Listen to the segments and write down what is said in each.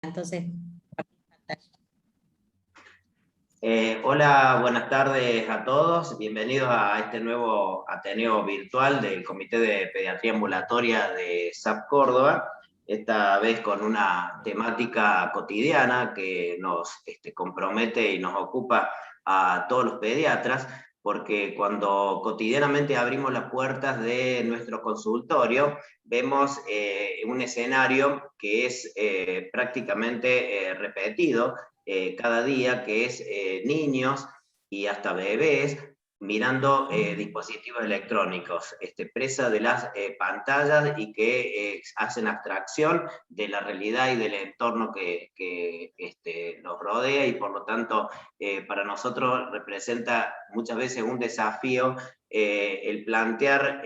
Entonces, hola, buenas tardes a todos. Bienvenidos a este nuevo Ateneo virtual del Comité de Pediatría Ambulatoria de SAP Córdoba, esta vez con una temática cotidiana que nos compromete y nos ocupa a todos los pediatras, porque cuando cotidianamente abrimos las puertas de nuestro consultorio, vemos un escenario que es prácticamente repetido cada día, que es niños y hasta bebés mirando dispositivos electrónicos, presa de las pantallas y que hacen abstracción de la realidad y del entorno que nos rodea, y por lo tanto para nosotros representa muchas veces un desafío el plantear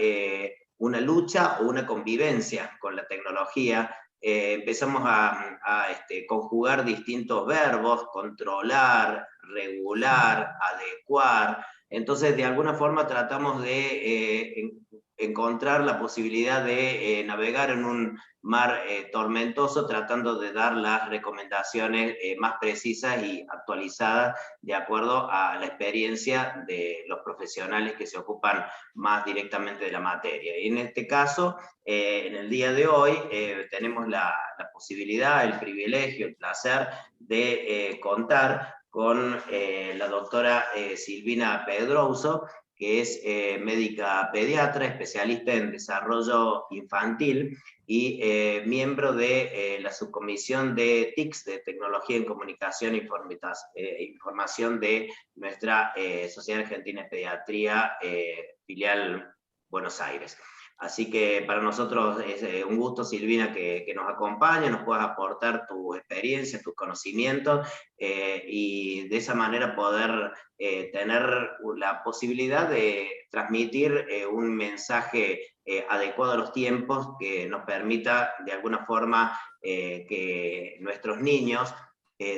una lucha o una convivencia con la tecnología. Empezamos a conjugar distintos verbos: controlar, regular, adecuar. Entonces, de alguna forma tratamos de encontrar la posibilidad de navegar en un mar tormentoso, tratando de dar las recomendaciones más precisas y actualizadas de acuerdo a la experiencia de los profesionales que se ocupan más directamente de la materia. Y en este caso, en el día de hoy tenemos la posibilidad, el privilegio, el placer de contar con la doctora Silvina Pedroso, que es médica pediatra, especialista en desarrollo infantil y miembro de la subcomisión de TICS, de Tecnología en Comunicación e Información de nuestra Sociedad Argentina de Pediatría, filial Buenos Aires. Así que para nosotros es un gusto, Silvina, que nos acompañe, nos puedas aportar tu experiencia, tus conocimientos, y de esa manera poder tener la posibilidad de transmitir un mensaje adecuado a los tiempos, que nos permita de alguna forma que nuestros niños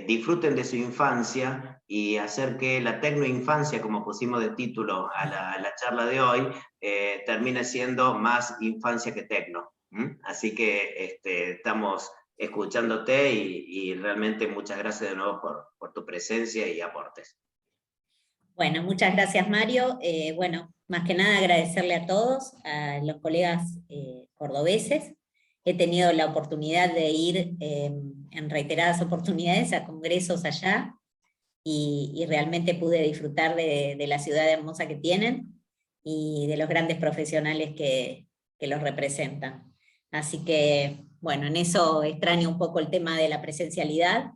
disfruten de su infancia y hacer que la tecnoinfancia, como pusimos de título a la charla de hoy, termine siendo más infancia que tecno. Así que estamos escuchándote y realmente muchas gracias de nuevo por tu presencia y aportes. bueno, muchas gracias, Mario. Bueno, más que nada agradecerle a todos, a los colegas cordobeses. He tenido la oportunidad de ir en reiteradas oportunidades a congresos allá y realmente pude disfrutar de la ciudad hermosa que tienen y de los grandes profesionales que los representan. Así que, bueno, en eso extraño un poco el tema de la presencialidad,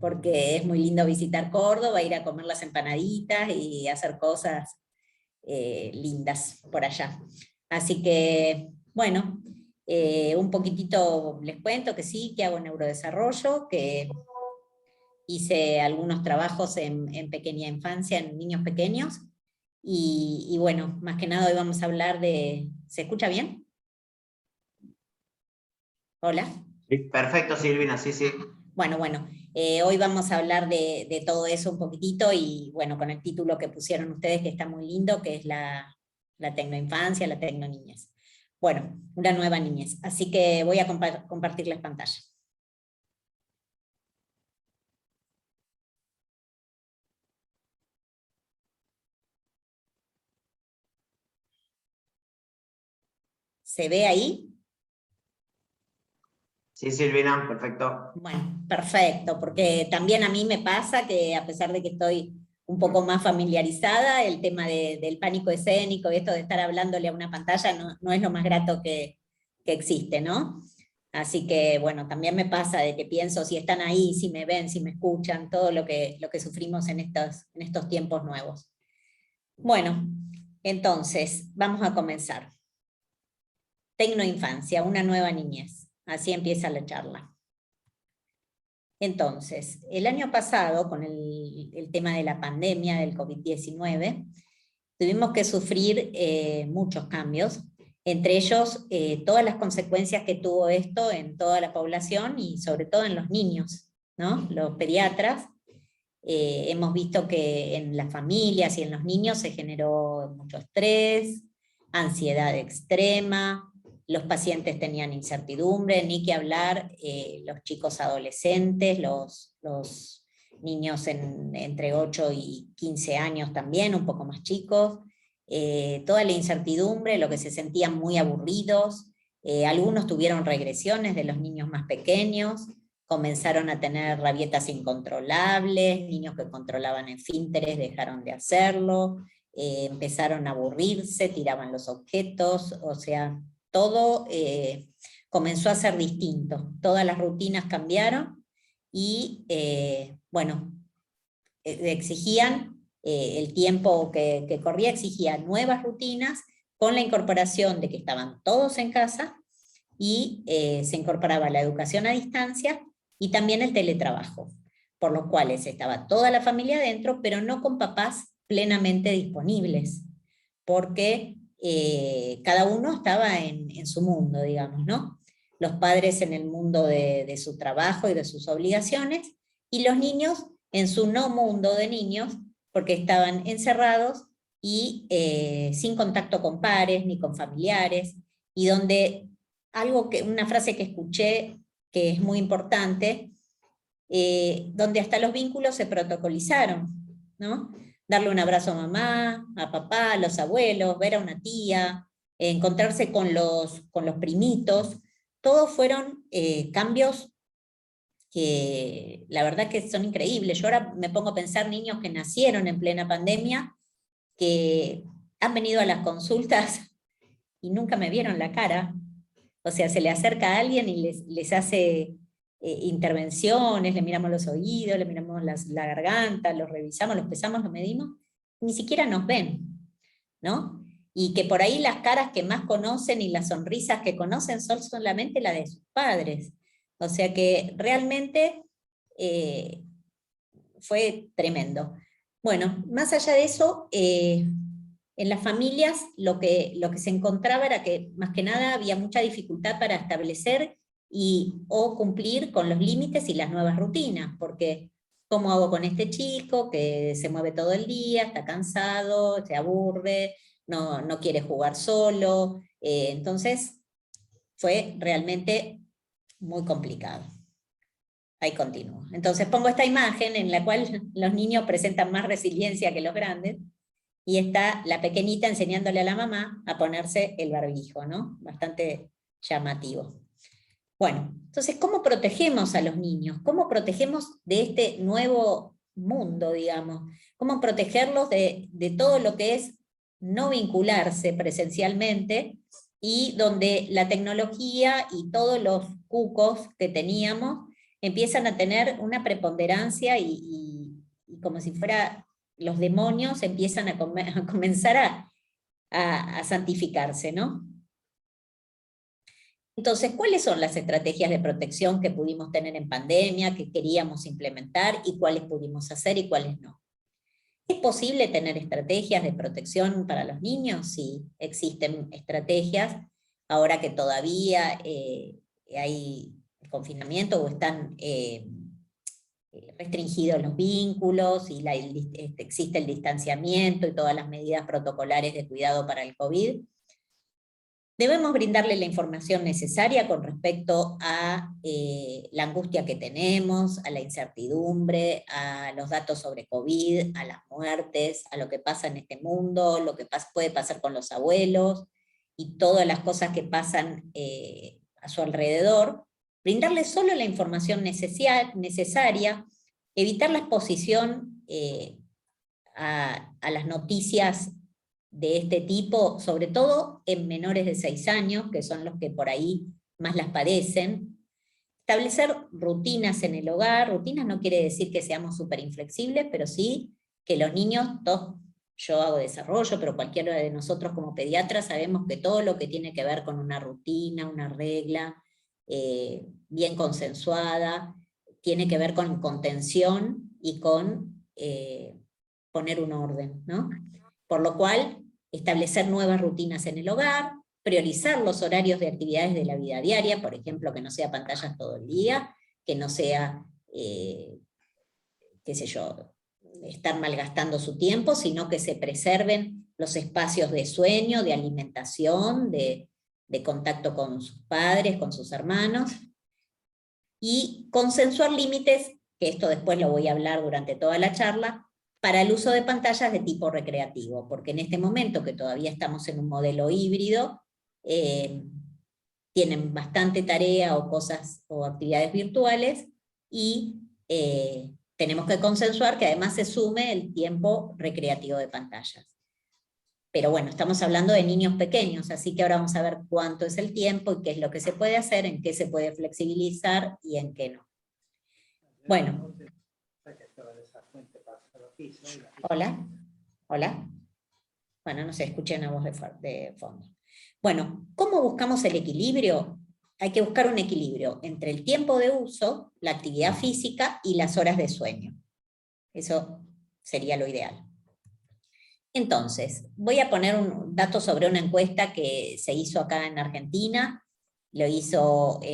porque es muy lindo visitar Córdoba, ir a comer las empanaditas y hacer cosas lindas por allá. Así que, bueno, un poquitito les cuento que sí, que hago neurodesarrollo, que hice algunos trabajos en pequeña infancia, en niños pequeños, y bueno, más que nada hoy vamos a hablar de... ¿Se escucha bien? Hola. Sí. Perfecto, Silvina, sí, sí. Bueno, hoy vamos a hablar de todo eso un poquitito, y bueno, con el título que pusieron ustedes, que está muy lindo, que es la tecnoinfancia, la tecnoniñez. Bueno, una nueva niñez. Así que voy a compartirles pantalla. ¿Se ve ahí? Sí, Silvina, perfecto. Bueno, perfecto, porque también a mí me pasa que, a pesar de que estoy un poco más familiarizada, el tema del pánico escénico y esto de estar hablándole a una pantalla no es lo más grato que existe, ¿no? Así que, bueno, también me pasa de que pienso si están ahí, si me ven, si me escuchan, todo lo que sufrimos en estos tiempos nuevos. Bueno, entonces, vamos a comenzar. Tecnoinfancia, una nueva niñez. Así empieza la charla. Entonces, el año pasado, con el tema de la pandemia del COVID-19, tuvimos que sufrir muchos cambios, entre ellos todas las consecuencias que tuvo esto en toda la población y sobre todo en los niños, ¿no? Los pediatras. Hemos visto que en las familias y en los niños se generó mucho estrés, ansiedad extrema, los pacientes tenían incertidumbre, ni que hablar los chicos adolescentes, los niños entre 8 y 15 años también, un poco más chicos, toda la incertidumbre, lo que se sentían muy aburridos, algunos tuvieron regresiones de los niños más pequeños, comenzaron a tener rabietas incontrolables, niños que controlaban esfínteres dejaron de hacerlo, empezaron a aburrirse, tiraban los objetos, o sea, todo comenzó a ser distinto, todas las rutinas cambiaron y bueno, exigían, el tiempo que corría exigía nuevas rutinas con la incorporación de que estaban todos en casa y se incorporaba la educación a distancia y también el teletrabajo, por los cuales estaba toda la familia adentro, pero no con papás plenamente disponibles, porque cada uno estaba en su mundo, digamos, ¿no? Los padres en el mundo de su trabajo y de sus obligaciones, y los niños en su no mundo de niños, porque estaban encerrados y sin contacto con pares ni con familiares, y donde una frase que escuché que es muy importante, donde hasta los vínculos se protocolizaron, ¿no? Darle un abrazo a mamá, a papá, a los abuelos, ver a una tía, encontrarse con los primitos, todos fueron cambios que la verdad que son increíbles. Yo ahora me pongo a pensar niños que nacieron en plena pandemia, que han venido a las consultas y nunca me vieron la cara. O sea, se le acerca a alguien y les hace intervenciones, le miramos los oídos, le miramos la garganta, los revisamos, los pesamos, los medimos, ni siquiera nos ven, ¿no? Y que por ahí las caras que más conocen y las sonrisas que conocen son solamente las de sus padres. O sea que realmente fue tremendo. Bueno, más allá de eso, en las familias lo que se encontraba era que más que nada había mucha dificultad para establecer o cumplir con los límites y las nuevas rutinas, porque ¿cómo hago con este chico que se mueve todo el día, está cansado, se aburre, no quiere jugar solo? Entonces fue realmente muy complicado. Ahí continúo. Entonces pongo esta imagen en la cual los niños presentan más resiliencia que los grandes, y está la pequeñita enseñándole a la mamá a ponerse el barbijo, ¿no? Bastante llamativo. Bueno, entonces, ¿cómo protegemos a los niños? ¿Cómo protegemos de este nuevo mundo, digamos? ¿Cómo protegerlos de todo lo que es no vincularse presencialmente y donde la tecnología y todos los cucos que teníamos empiezan a tener una preponderancia y como si fuera los demonios empiezan a comenzar a santificarse, ¿no? Entonces, ¿cuáles son las estrategias de protección que pudimos tener en pandemia, que queríamos implementar, y cuáles pudimos hacer y cuáles no? ¿Es posible tener estrategias de protección para los niños? Sí, existen estrategias, ahora que todavía hay confinamiento o están restringidos los vínculos y existe el distanciamiento y todas las medidas protocolares de cuidado para el COVID. Debemos brindarle la información necesaria con respecto a la angustia que tenemos, a la incertidumbre, a los datos sobre COVID, a las muertes, a lo que pasa en este mundo, lo que puede pasar con los abuelos y todas las cosas que pasan a su alrededor. Brindarle solo la información necesaria, evitar la exposición a las noticias de este tipo, sobre todo en menores de 6 años, que son los que por ahí más las padecen. Establecer rutinas en el hogar. Rutinas no quiere decir que seamos súper inflexibles, pero sí que los niños, yo hago desarrollo, pero cualquiera de nosotros como pediatras sabemos que todo lo que tiene que ver con una rutina, una regla, bien consensuada, tiene que ver con contención y con poner un orden, ¿no? Por lo cual, establecer nuevas rutinas en el hogar, priorizar los horarios de actividades de la vida diaria, por ejemplo, que no sea pantallas todo el día, que no sea, qué sé yo, estar malgastando su tiempo, sino que se preserven los espacios de sueño, de alimentación, de de contacto con sus padres, con sus hermanos, y consensuar límites, que esto después lo voy a hablar durante toda la charla, para el uso de pantallas de tipo recreativo, porque en este momento que todavía estamos en un modelo híbrido, tienen bastante tarea o cosas o actividades virtuales, y tenemos que consensuar que además se sume el tiempo recreativo de pantallas. Pero bueno, estamos hablando de niños pequeños, así que ahora vamos a ver cuánto es el tiempo y qué es lo que se puede hacer, en qué se puede flexibilizar y en qué no. Bueno. Hola. Hola. Bueno, no se escucha una voz de fondo. Bueno, ¿cómo buscamos el equilibrio? Hay que buscar un equilibrio entre el tiempo de uso, la actividad física y las horas de sueño. Eso sería lo ideal. Entonces, voy a poner un dato sobre una encuesta que se hizo acá en Argentina. Lo hicieron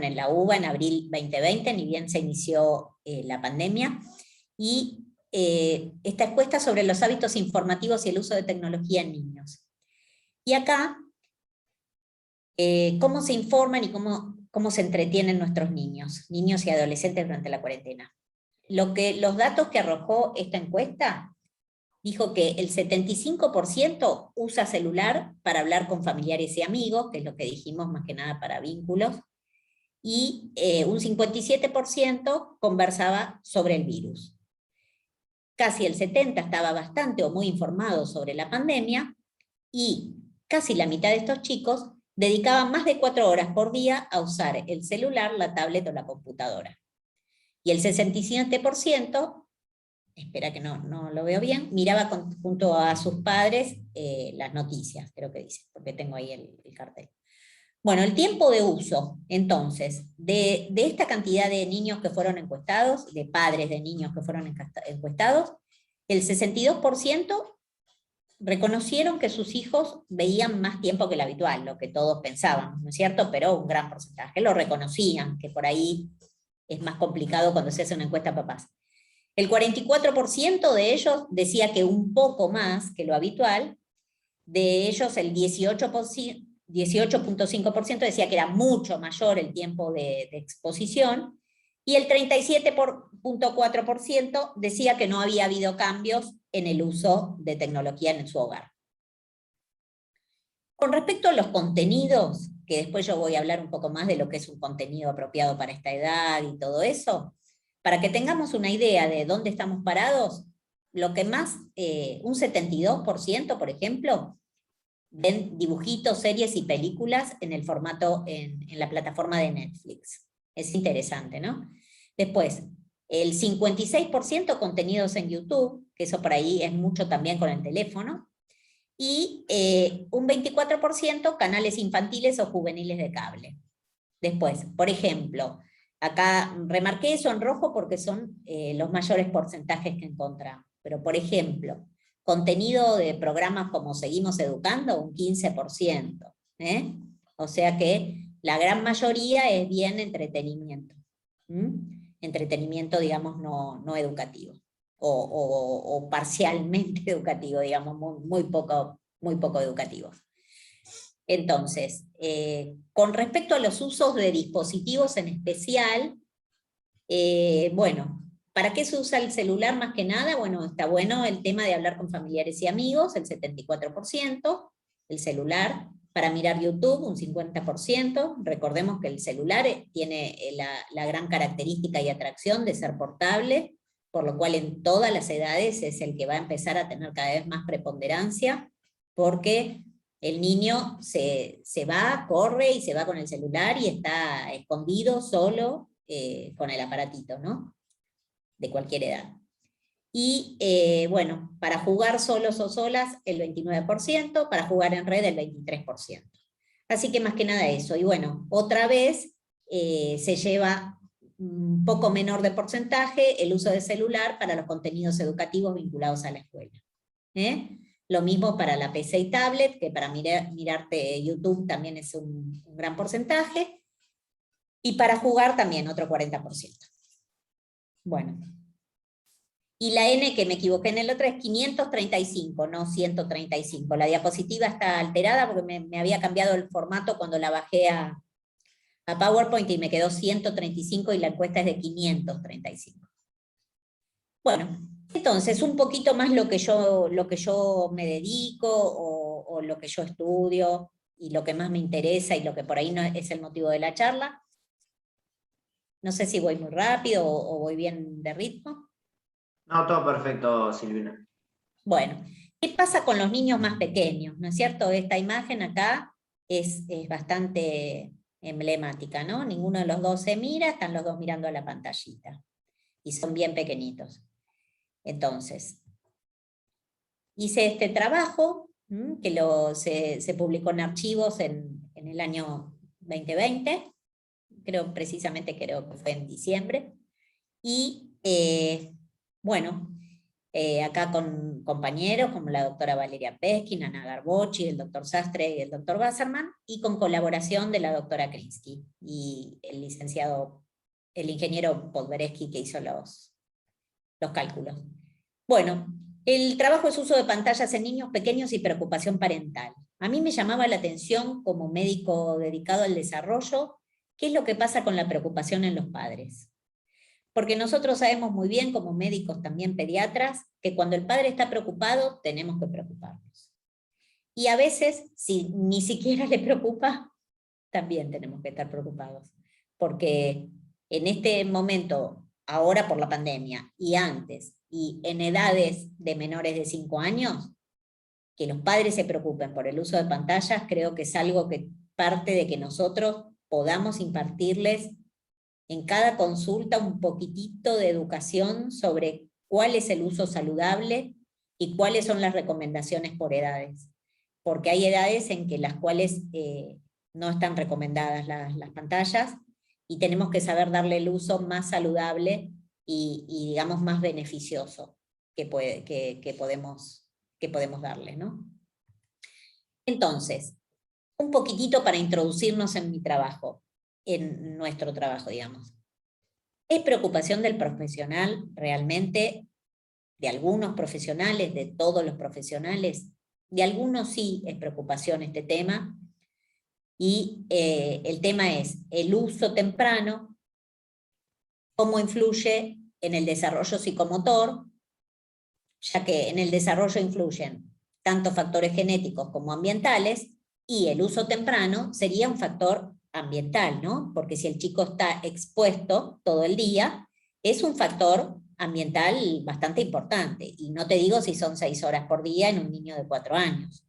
en la UBA en abril 2020, ni bien se inició la pandemia. Y esta encuesta sobre los hábitos informativos y el uso de tecnología en niños. Y acá, cómo se informan y cómo se entretienen nuestros niños y adolescentes durante la cuarentena. Los datos que arrojó esta encuesta dijo que el 75% usa celular para hablar con familiares y amigos, que es lo que dijimos más que nada para vínculos, y un 57% conversaba sobre el virus. Casi el 70% estaba bastante o muy informado sobre la pandemia, y casi la mitad de estos chicos dedicaban más de 4 horas por día a usar el celular, la tablet o la computadora. Y el 67%, espera que no lo veo bien, miraba junto a sus padres las noticias, creo que dice, porque tengo ahí el cartel. Bueno, el tiempo de uso, entonces, de esta cantidad de niños que fueron encuestados, de padres de niños que fueron encuestados, el 62% reconocieron que sus hijos veían más tiempo que el habitual, lo que todos pensábamos, ¿no es cierto? Pero un gran porcentaje lo reconocían, que por ahí es más complicado cuando se hace una encuesta a papás. El 44% de ellos decía que un poco más que lo habitual, de ellos el 18.5% decía que era mucho mayor el tiempo de exposición, y el 37.4% decía que no había habido cambios en el uso de tecnología en su hogar. Con respecto a los contenidos, que después yo voy a hablar un poco más de lo que es un contenido apropiado para esta edad y todo eso, para que tengamos una idea de dónde estamos parados, lo que más, un 72%, por ejemplo, ven dibujitos, series y películas en el formato, en la plataforma de Netflix. Es interesante, ¿no? Después, el 56% contenidos en YouTube, que eso por ahí es mucho también con el teléfono, y un 24% canales infantiles o juveniles de cable. Después, por ejemplo, acá remarqué eso en rojo porque son los mayores porcentajes que encontramos, pero por ejemplo, contenido de programas como Seguimos Educando, un 15%. O sea que la gran mayoría es bien entretenimiento. Entretenimiento, digamos, no educativo. O parcialmente educativo, digamos, muy poco educativo. Entonces, con respecto a los usos de dispositivos en especial, bueno, ¿para qué se usa el celular más que nada? Bueno, está bueno el tema de hablar con familiares y amigos, el 74%, el celular, para mirar YouTube, un 50%, recordemos que el celular tiene la gran característica y atracción de ser portable, por lo cual en todas las edades es el que va a empezar a tener cada vez más preponderancia, porque el niño se va, corre y se va con el celular y está escondido, solo, con el aparatito, ¿no? De cualquier edad. Y bueno, para jugar solos o solas el 29%, para jugar en red el 23%. Así que más que nada eso. Y bueno, otra vez se lleva un poco menor de porcentaje el uso de celular para los contenidos educativos vinculados a la escuela. Lo mismo para la PC y tablet, que para mirarte YouTube también es un gran porcentaje. Y para jugar también otro 40%. Bueno. Y la N, que me equivoqué en el otro, es 535, no 135. La diapositiva está alterada porque me había cambiado el formato cuando la bajé a PowerPoint y me quedó 135 y la encuesta es de 535. Bueno, entonces un poquito más lo que yo me dedico o lo que yo estudio y lo que más me interesa y lo que por ahí no es el motivo de la charla. No sé si voy muy rápido o voy bien de ritmo. No, todo perfecto, Silvina. Bueno, ¿qué pasa con los niños más pequeños? ¿No es cierto? Esta imagen acá es bastante emblemática, ¿no? Ninguno de los dos se mira, están los dos mirando a la pantallita. Y son bien pequeñitos. Entonces, hice este trabajo, que se publicó en Archivos en el año 2020, creo que fue en diciembre, y bueno, acá con compañeros como la doctora Valeria Peskin, Ana Garbochi, el doctor Sastre y el doctor Wasserman, y con colaboración de la doctora Krinsky y el ingeniero Podbereski que hizo los cálculos. Bueno, el trabajo es uso de pantallas en niños pequeños y preocupación parental. A mí me llamaba la atención como médico dedicado al desarrollo, qué es lo que pasa con la preocupación en los padres. Porque nosotros sabemos muy bien, como médicos también pediatras, que cuando el padre está preocupado, tenemos que preocuparnos. Y a veces, si ni siquiera le preocupa, también tenemos que estar preocupados. Porque en este momento, ahora por la pandemia, y antes, y en edades de menores de 5 años, que los padres se preocupen por el uso de pantallas, creo que es algo que parte de que nosotros podamos impartirles en cada consulta un poquitito de educación sobre cuál es el uso saludable y cuáles son las recomendaciones por edades. Porque hay edades en que las cuales no están recomendadas las pantallas y tenemos que saber darle el uso más saludable y digamos más beneficioso que podemos darle, ¿no? Entonces, un poquitito para introducirnos en mi trabajo, en nuestro trabajo, digamos. ¿Es preocupación del profesional realmente? ¿De algunos profesionales? ¿De todos los profesionales? De algunos sí es preocupación este tema, y el tema es el uso temprano, cómo influye en el desarrollo psicomotor, ya que en el desarrollo influyen tanto factores genéticos como ambientales, y el uso temprano sería un factor ambiental, ¿no? Porque si el chico está expuesto todo el día, es un factor ambiental bastante importante, y no te digo si son 6 horas por día en un niño de 4 años.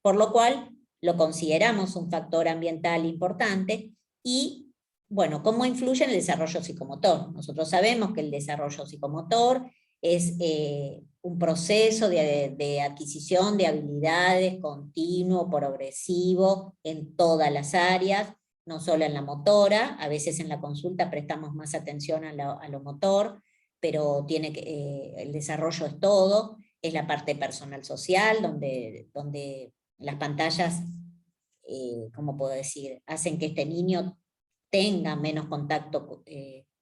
Por lo cual, lo consideramos un factor ambiental importante, y, bueno, ¿cómo influye en el desarrollo psicomotor? Nosotros sabemos que el desarrollo psicomotor es un proceso de adquisición de habilidades continuo, progresivo, en todas las áreas, no solo en la motora. A veces en la consulta prestamos más atención a lo motor, pero el desarrollo es todo, es la parte personal social, donde las pantallas, ¿cómo puedo decir?, hacen que este niño tenga menos contacto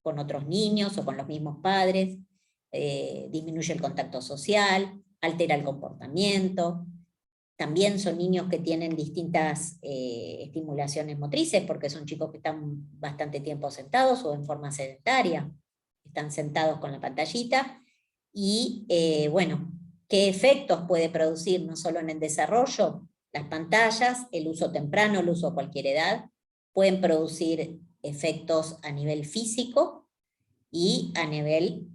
con otros niños o con los mismos padres, disminuye el contacto social, altera el comportamiento. También son niños que tienen distintas estimulaciones motrices, porque son chicos que están bastante tiempo sentados o en forma sedentaria, están sentados con la pantallita, y bueno, ¿qué efectos puede producir no solo en el desarrollo? Las pantallas, el uso temprano, el uso a cualquier edad, pueden producir efectos a nivel físico y a nivel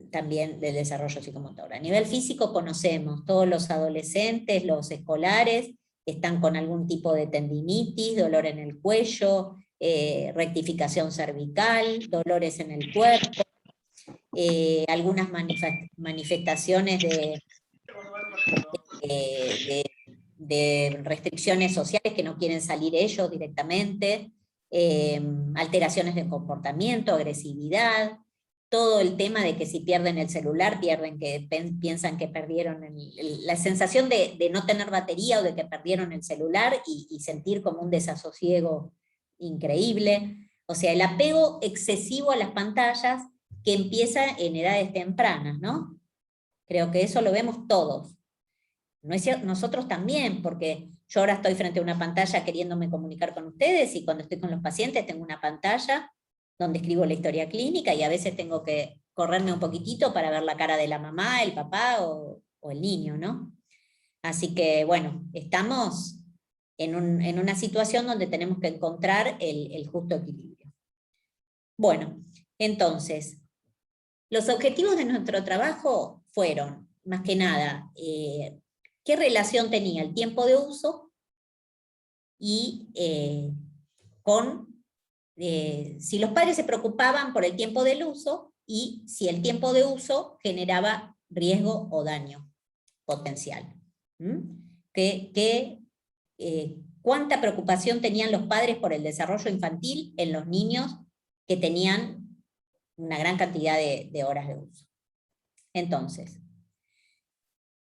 también del desarrollo psicomotor. A nivel físico conocemos todos los adolescentes, los escolares, están con algún tipo de tendinitis, dolor en el cuello, rectificación cervical, dolores en el cuerpo, algunas manifestaciones de restricciones sociales que no quieren salir ellos directamente, alteraciones de comportamiento, agresividad, todo el tema de que si pierden el celular, piensan que perdieron la sensación de no tener batería o de que perdieron el celular y sentir como un desasosiego increíble. O sea, el apego excesivo a las pantallas que empieza en edades tempranas, ¿no? Creo que eso lo vemos todos. No es cierto, nosotros también, porque yo ahora estoy frente a una pantalla queriéndome comunicar con ustedes, y cuando estoy con los pacientes tengo una pantalla donde escribo la historia clínica, y a veces tengo que correrme un poquitito para ver la cara de la mamá, el papá o el niño, ¿no? Así que, bueno, estamos en una situación donde tenemos que encontrar el justo equilibrio. Bueno, entonces, los objetivos de nuestro trabajo fueron, más que nada, qué relación tenía el tiempo de uso y si los padres se preocupaban por el tiempo del uso y si el tiempo de uso generaba riesgo o daño potencial. ¿Cuánta preocupación tenían los padres por el desarrollo infantil en los niños que tenían una gran cantidad de horas de uso? Entonces,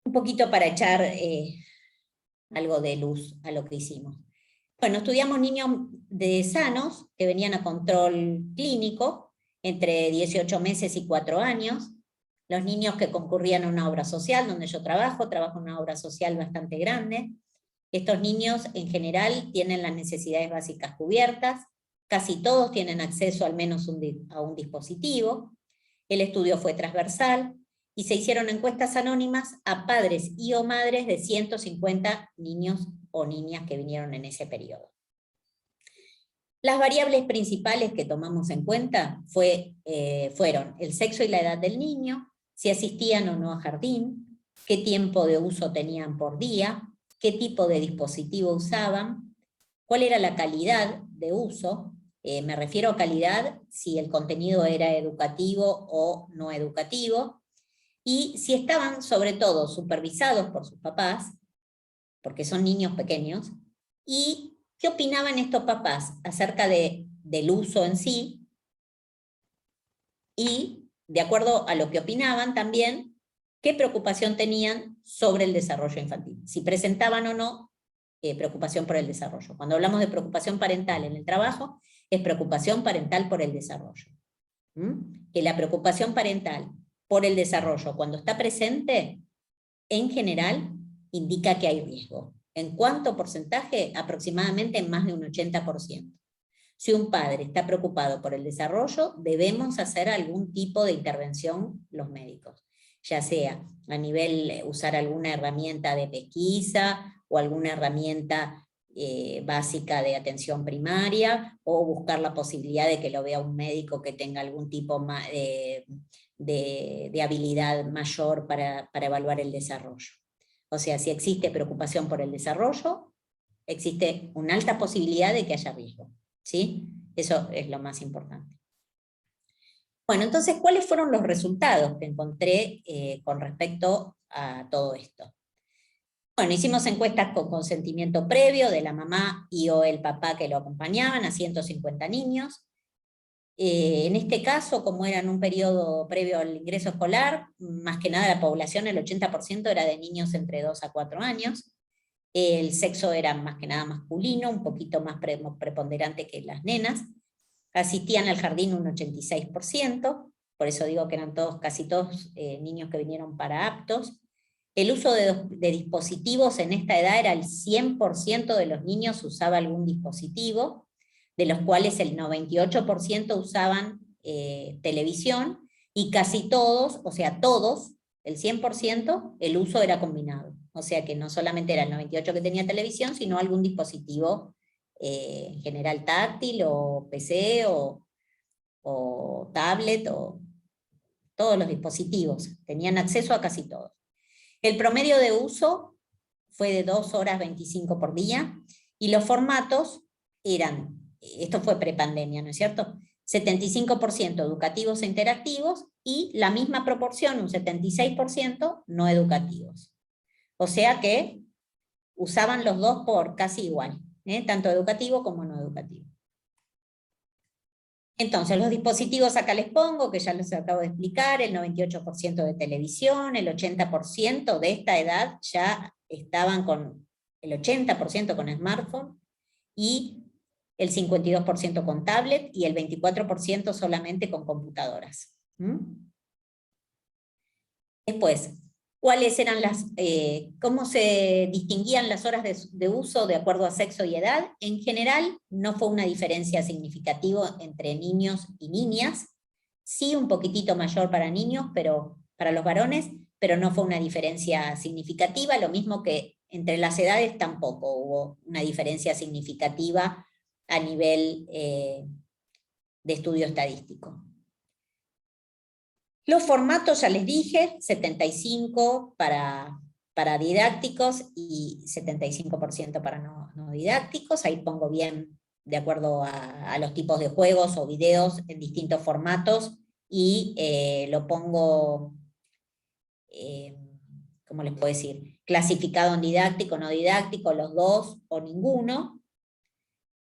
un poquito para echar algo de luz a lo que hicimos. Bueno, estudiamos niños sanos que venían a control clínico entre 18 meses y 4 años, los niños que concurrían a una obra social donde yo trabajo en una obra social bastante grande. Estos niños en general tienen las necesidades básicas cubiertas, casi todos tienen acceso al menos a un dispositivo. El estudio fue transversal y se hicieron encuestas anónimas a padres y o madres de 150 niños o niñas que vinieron en ese periodo. Las variables principales que tomamos en cuenta fueron el sexo y la edad del niño, si asistían o no a jardín, qué tiempo de uso tenían por día, qué tipo de dispositivo usaban, cuál era la calidad de uso, me refiero a calidad si el contenido era educativo o no educativo, y si estaban sobre todo supervisados por sus papás, porque son niños pequeños, y qué opinaban estos papás acerca del uso en sí, y de acuerdo a lo que opinaban también, qué preocupación tenían sobre el desarrollo infantil, si presentaban o no preocupación por el desarrollo. Cuando hablamos de preocupación parental en el trabajo, es preocupación parental por el desarrollo. Que la preocupación parental por el desarrollo, cuando está presente, en general, indica que hay riesgo. ¿En cuánto porcentaje? Aproximadamente más de un 80%. Si un padre está preocupado por el desarrollo, debemos hacer algún tipo de intervención los médicos, ya sea a nivel usar alguna herramienta de pesquisa o alguna herramienta básica de atención primaria, o buscar la posibilidad de que lo vea un médico que tenga algún tipo de habilidad mayor para evaluar el desarrollo. O sea, si existe preocupación por el desarrollo, existe una alta posibilidad de que haya riesgo. ¿Sí? Eso es lo más importante. Bueno, entonces, ¿cuáles fueron los resultados que encontré con respecto a todo esto? Bueno, hicimos encuestas con consentimiento previo de la mamá y o el papá que lo acompañaban a 150 niños. En este caso, como era en un periodo previo al ingreso escolar, más que nada la población, el 80% era de niños entre 2 a 4 años. El sexo era más que nada masculino, un poquito más preponderante que las nenas. Asistían al jardín un 86%, por eso digo que eran casi todos niños que vinieron para aptos. El uso de dispositivos en esta edad era el 100% de los niños usaba algún dispositivo, de los cuales el 98% usaban televisión, y casi todos, o sea todos, el 100%, el uso era combinado. O sea que no solamente era el 98% que tenía televisión, sino algún dispositivo en general táctil, o PC, o tablet, o todos los dispositivos. Tenían acceso a casi todos. El promedio de uso fue de 2 horas 25 por día, y los formatos eran, esto fue prepandemia, ¿no es cierto?, 75% educativos e interactivos, y la misma proporción, un 76%, no educativos. O sea que usaban los dos por casi igual, tanto educativo como no educativo. Entonces, los dispositivos acá les pongo, que ya les acabo de explicar, el 98% de televisión, el 80% de esta edad ya estaban con, el 80% con smartphone, y el 52% con tablet, y el 24% solamente con computadoras. Después, ¿cuáles eran cómo se distinguían las horas de uso de acuerdo a sexo y edad? En general, no fue una diferencia significativa entre niños y niñas, sí un poquitito mayor para niños, pero para los varones, pero no fue una diferencia significativa, lo mismo que entre las edades tampoco hubo una diferencia significativa a nivel de estudio estadístico. Los formatos, ya les dije, 75 para didácticos y 75% para no didácticos. Ahí pongo bien de acuerdo a los tipos de juegos o videos en distintos formatos, y lo pongo, ¿cómo les puedo decir? Clasificado en didáctico, no didáctico, los dos o ninguno.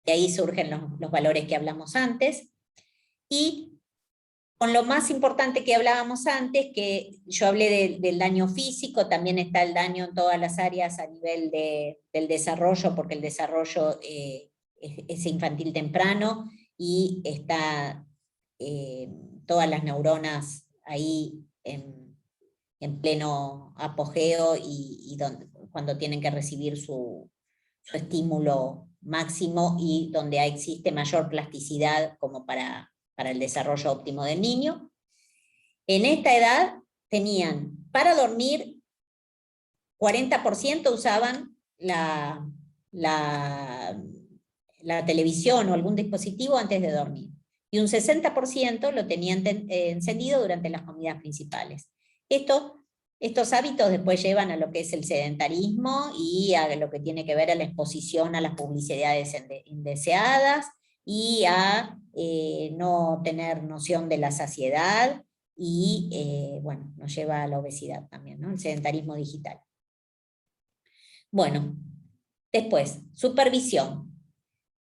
Y ahí surgen los valores que hablamos antes. Y con lo más importante que hablábamos antes, que yo hablé del daño físico, también está el daño en todas las áreas a nivel del desarrollo, porque el desarrollo es infantil temprano, y está todas las neuronas ahí en pleno apogeo, y cuando tienen que recibir su estímulo máximo, y donde existe mayor plasticidad como para el desarrollo óptimo del niño. En esta edad tenían, para dormir, 40% usaban la televisión o algún dispositivo antes de dormir, y un 60% lo tenían encendido durante las comidas principales. Estos hábitos después llevan a lo que es el sedentarismo y a lo que tiene que ver a la exposición a las publicidades indeseadas, y a no tener noción de la saciedad, y bueno, nos lleva a la obesidad también, ¿no? El sedentarismo digital. Bueno, después, supervisión.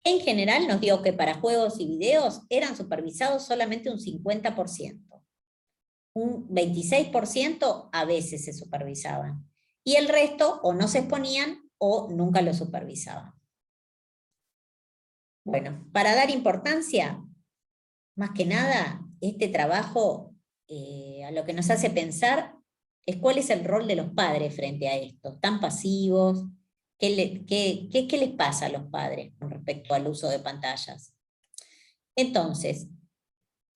En general nos dio que para juegos y videos eran supervisados solamente un 50%. Un 26% a veces se supervisaban, y el resto o no se exponían o nunca lo supervisaban. Bueno, para dar importancia, más que nada, este trabajo a lo que nos hace pensar es cuál es el rol de los padres frente a esto, tan pasivos. ¿Qué les pasa a los padres con respecto al uso de pantallas? Entonces,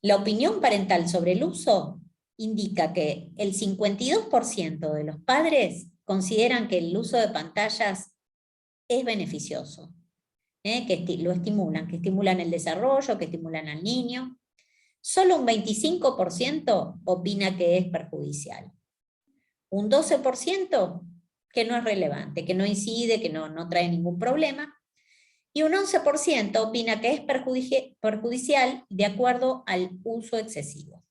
la opinión parental sobre el uso indica que el 52% de los padres consideran que el uso de pantallas es beneficioso, que lo estimulan, que estimulan el desarrollo, que estimulan al niño. Solo un 25% opina que es perjudicial. Un 12% que no es relevante, que no incide, que no trae ningún problema. Y un 11% opina que es perjudicial de acuerdo al uso excesivo.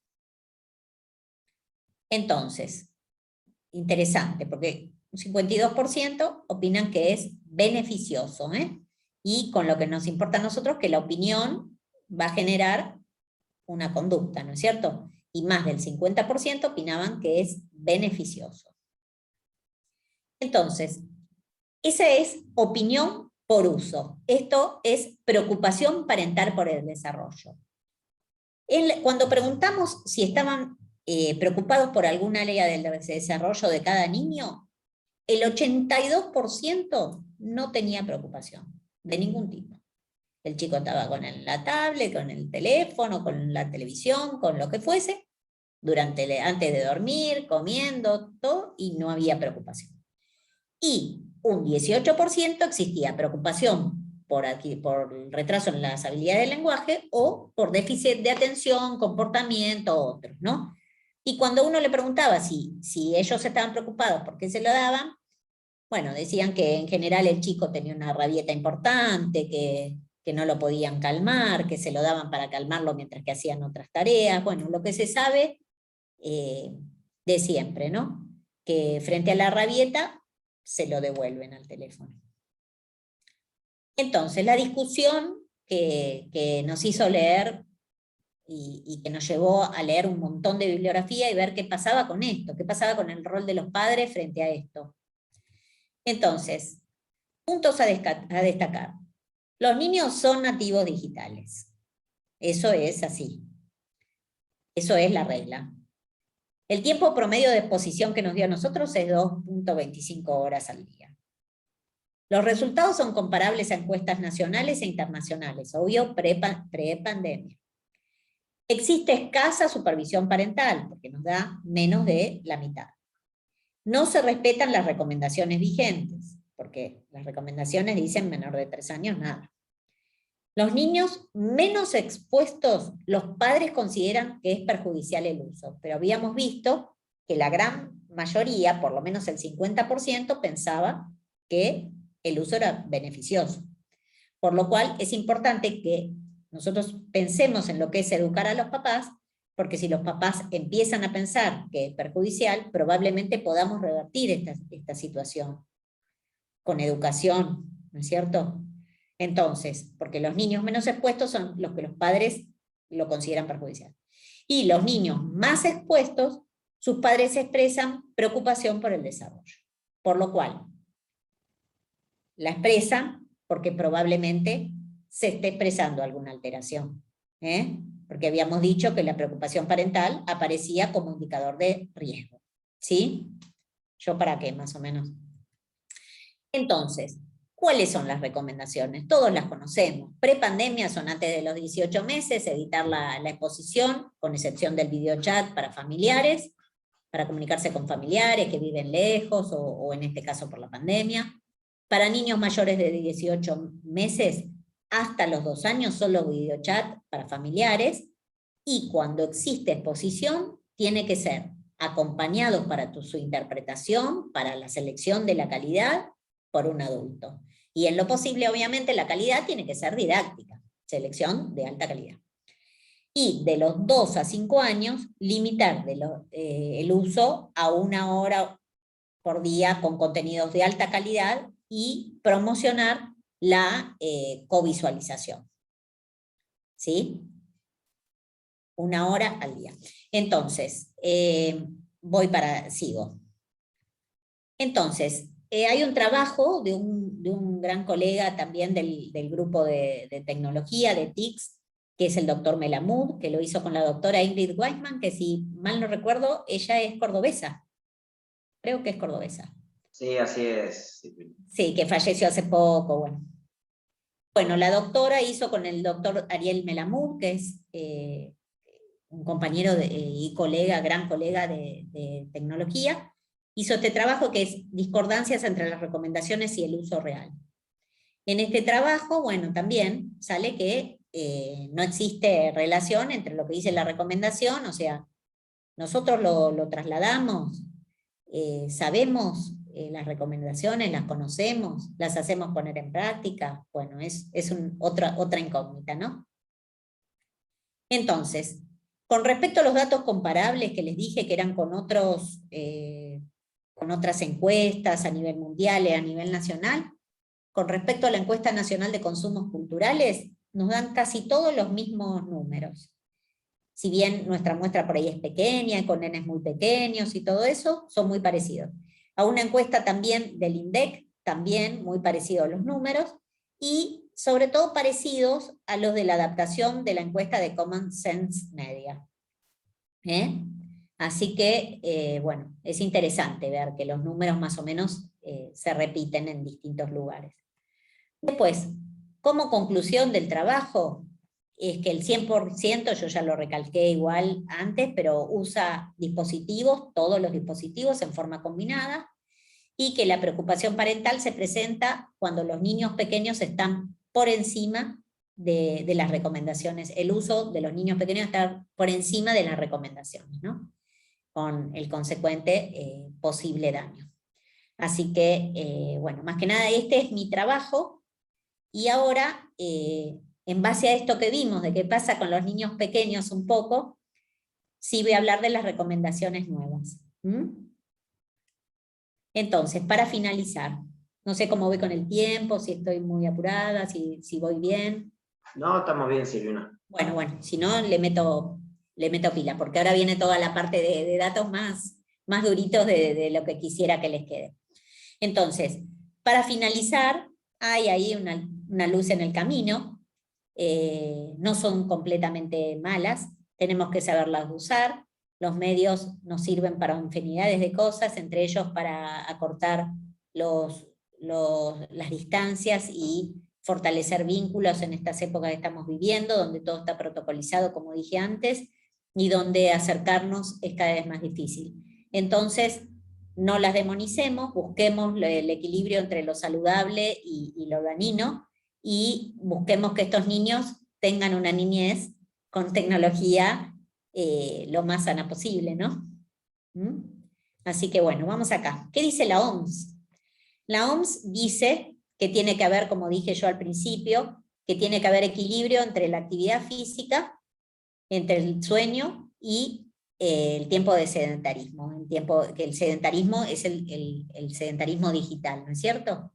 Entonces, interesante, porque un 52% opinan que es beneficioso, y con lo que nos importa a nosotros, que la opinión va a generar una conducta, ¿no es cierto? Y más del 50% opinaban que es beneficioso. Entonces, esa es opinión por uso. Esto es preocupación parental por el desarrollo. Cuando preguntamos si estaban preocupados por alguna área del desarrollo de cada niño, el 82% no tenía preocupación de ningún tipo. El chico estaba con la tablet, con el teléfono, con la televisión, con lo que fuese, antes de dormir, comiendo, todo, y no había preocupación. Y un 18% existía preocupación por retraso en las habilidades del lenguaje, o por déficit de atención, comportamiento, otros, ¿no? Y cuando uno le preguntaba si ellos estaban preocupados por qué se lo daban, bueno, decían que en general el chico tenía una rabieta importante, que no lo podían calmar, que se lo daban para calmarlo mientras que hacían otras tareas. Bueno, lo que se sabe de siempre, ¿no? Que frente a la rabieta se lo devuelven al teléfono. Entonces, la discusión que nos hizo leer y que nos llevó a leer un montón de bibliografía y ver qué pasaba con esto, qué pasaba con el rol de los padres frente a esto. Entonces, puntos a destacar. Los niños son nativos digitales. Eso es así. Eso es la regla. El tiempo promedio de exposición que nos dio a nosotros es 2.25 horas al día. Los resultados son comparables a encuestas nacionales e internacionales, obvio, pre-pandemia. Existe escasa supervisión parental, porque nos da menos de la mitad. No se respetan las recomendaciones vigentes, porque las recomendaciones dicen menor de 3 años, nada. Los niños menos expuestos, los padres consideran que es perjudicial el uso, pero habíamos visto que la gran mayoría, por lo menos el 50%, pensaba que el uso era beneficioso. Por lo cual es importante que nosotros pensemos en lo que es educar a los papás, porque si los papás empiezan a pensar que es perjudicial, probablemente podamos revertir esta situación con educación, ¿no es cierto? Entonces, porque los niños menos expuestos son los que los padres lo consideran perjudicial. Y los niños más expuestos, sus padres expresan preocupación por el desarrollo. Por lo cual, la expresan porque probablemente se esté expresando alguna alteración. Porque habíamos dicho que la preocupación parental aparecía como indicador de riesgo. ¿Sí? ¿Yo para qué, más o menos? Entonces, ¿cuáles son las recomendaciones? Todos las conocemos. Prepandemia son antes de los 18 meses, evitar la exposición, con excepción del videochat para familiares, para comunicarse con familiares que viven lejos o en este caso por la pandemia. Para niños mayores de 18 meses, hasta los 2 años, solo videochat para familiares, y cuando existe exposición, tiene que ser acompañados para su interpretación, para la selección de la calidad, por un adulto. Y en lo posible, obviamente, la calidad tiene que ser didáctica, selección de alta calidad. Y de los 2 a 5 años, limitar el uso a 1 hora por día con contenidos de alta calidad y promocionar la covisualización. ¿Sí? 1 hora al día. Entonces, sigo. Entonces, hay un trabajo de un gran colega también del grupo de tecnología, de TICS, que es el doctor Melamud, que lo hizo con la doctora Ingrid Weissman, que si mal no recuerdo, ella es cordobesa. Creo que es cordobesa. Sí, así es. Sí, que falleció hace poco, bueno. Bueno, la doctora hizo con el doctor Ariel Melamud, que es un compañero y colega, gran colega de tecnología, hizo este trabajo que es discordancias entre las recomendaciones y el uso real. En este trabajo, bueno, también sale que no existe relación entre lo que dice la recomendación, o sea, nosotros lo trasladamos, sabemos las recomendaciones, las conocemos, las hacemos poner en práctica, bueno, es otra incógnita, ¿no? Entonces, con respecto a los datos comparables que les dije que eran con otras encuestas a nivel mundial y a nivel nacional, con respecto a la encuesta nacional de consumos culturales, nos dan casi todos los mismos números. Si bien nuestra muestra por ahí es pequeña, con nenes muy pequeños y todo eso, son muy parecidos. A una encuesta también del INDEC, también muy parecidos los números, y sobre todo parecidos a los de la adaptación de la encuesta de Common Sense Media. Así que, bueno, es interesante ver que los números más o menos se repiten en distintos lugares. Después, como conclusión del trabajo, es que el 100%, yo ya lo recalqué igual antes, pero usa dispositivos, todos los dispositivos en forma combinada, y que la preocupación parental se presenta cuando los niños pequeños están por encima de las recomendaciones. El uso de los niños pequeños está por encima de las recomendaciones, ¿no? Con el consecuente posible daño. Así que, bueno, más que nada este es mi trabajo, y ahora, en base a esto que vimos, de qué pasa con los niños pequeños un poco, sí voy a hablar de las recomendaciones nuevas. Entonces, para finalizar, no sé cómo voy con el tiempo, si estoy muy apurada, si voy bien. No, estamos bien, Silvina. Bueno, si no, le meto pila, porque ahora viene toda la parte de datos más duritos de lo que quisiera que les quede. Entonces, para finalizar, hay ahí una luz en el camino, no son completamente malas, tenemos que saberlas usar, los medios nos sirven para infinidades de cosas, entre ellos para acortar las distancias y fortalecer vínculos en estas épocas que estamos viviendo, donde todo está protocolizado, como dije antes, y donde acercarnos es cada vez más difícil. Entonces, no las demonicemos, busquemos el equilibrio entre lo saludable y lo dañino, y busquemos que estos niños tengan una niñez con tecnología lo más sana posible, ¿no? ¿Mm? Así que bueno, vamos acá. ¿Qué dice la OMS? La OMS dice que tiene que haber, como dije yo al principio, que tiene que haber equilibrio entre la actividad física, entre el sueño y el tiempo de sedentarismo. Que el sedentarismo es el sedentarismo digital, ¿no es cierto?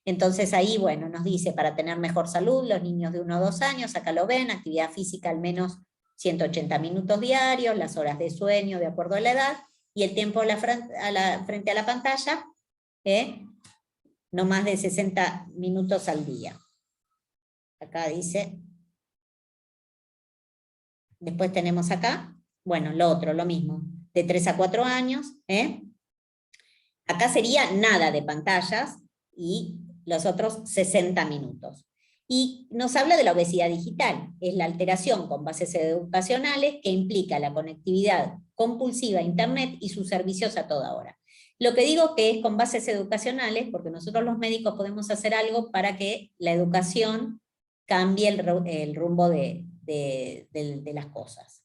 Entonces ahí, bueno, nos dice, para tener mejor salud, los niños de 1 o 2 años, acá lo ven, actividad física al menos 180 minutos diarios, las horas de sueño de acuerdo a la edad, y el tiempo frente a la pantalla, no más de 60 minutos al día. Acá dice, después tenemos acá, bueno, lo otro, lo mismo, de 3 a 4 años, acá sería nada de pantallas, y los otros 60 minutos. Y nos habla de la obesidad digital, es la alteración con bases educacionales que implica la conectividad compulsiva a Internet y sus servicios a toda hora. Lo que digo que es con bases educacionales, porque nosotros los médicos podemos hacer algo para que la educación cambie el rumbo de las cosas.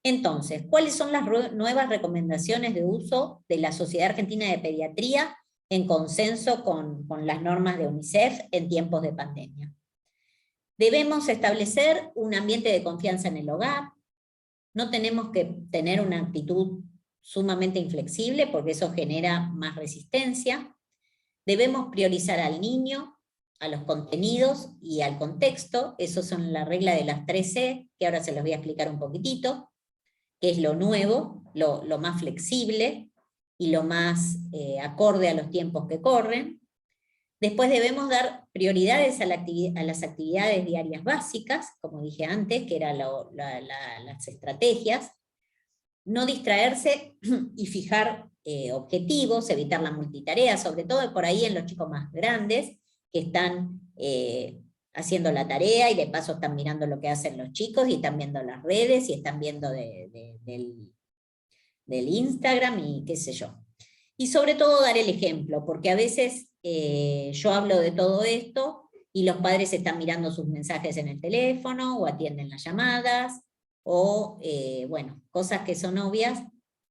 Entonces, ¿cuáles son las nuevas recomendaciones de uso de la Sociedad Argentina de Pediatría en consenso con las normas de UNICEF en tiempos de pandemia? Debemos establecer un ambiente de confianza en el hogar, no tenemos que tener una actitud sumamente inflexible porque eso genera más resistencia. Debemos priorizar al niño, a los contenidos y al contexto. Eso son la regla de las 3C, que ahora se los voy a explicar un poquitito, que es lo nuevo, lo más flexible y lo más acorde a los tiempos que corren. Después debemos dar prioridades a las actividades diarias básicas, como dije antes, que eran las estrategias. No distraerse y fijar objetivos, evitar la multitarea, sobre todo por ahí en los chicos más grandes, que están haciendo la tarea y de paso están mirando lo que hacen los chicos y están viendo las redes y están viendo del Instagram y qué sé yo. Y sobre todo dar el ejemplo, porque a veces yo hablo de todo esto y los padres están mirando sus mensajes en el teléfono o atienden las llamadas, o bueno, cosas que son obvias,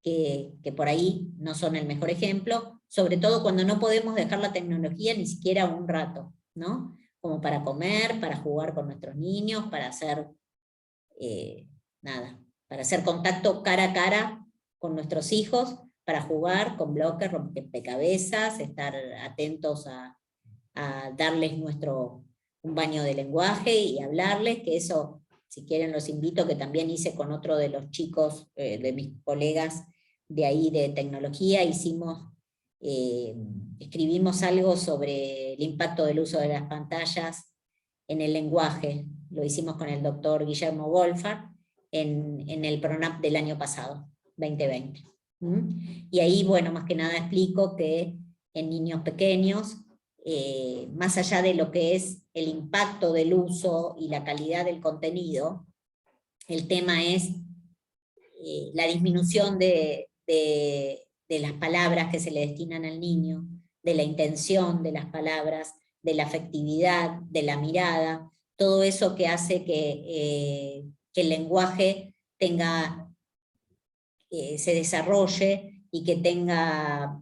que por ahí no son el mejor ejemplo, sobre todo cuando no podemos dejar la tecnología ni siquiera un rato, ¿no? Como para comer, para jugar con nuestros niños, para hacer nada, para hacer contacto cara a cara con nuestros hijos, para jugar con bloques, rompecabezas, estar atentos a darles un baño de lenguaje y hablarles, que eso, si quieren los invito, que también hice con otro de los chicos, de mis colegas de ahí de tecnología, escribimos algo sobre el impacto del uso de las pantallas en el lenguaje, lo hicimos con el doctor Guillermo Wolfart en el PRONAP del año pasado, 2020. Y ahí, bueno, más que nada explico que en niños pequeños, más allá de lo que es el impacto del uso y la calidad del contenido, el tema es la disminución de las palabras que se le destinan al niño, de la intención de las palabras, de la afectividad, de la mirada, todo eso que hace que el lenguaje se desarrolle y que tenga,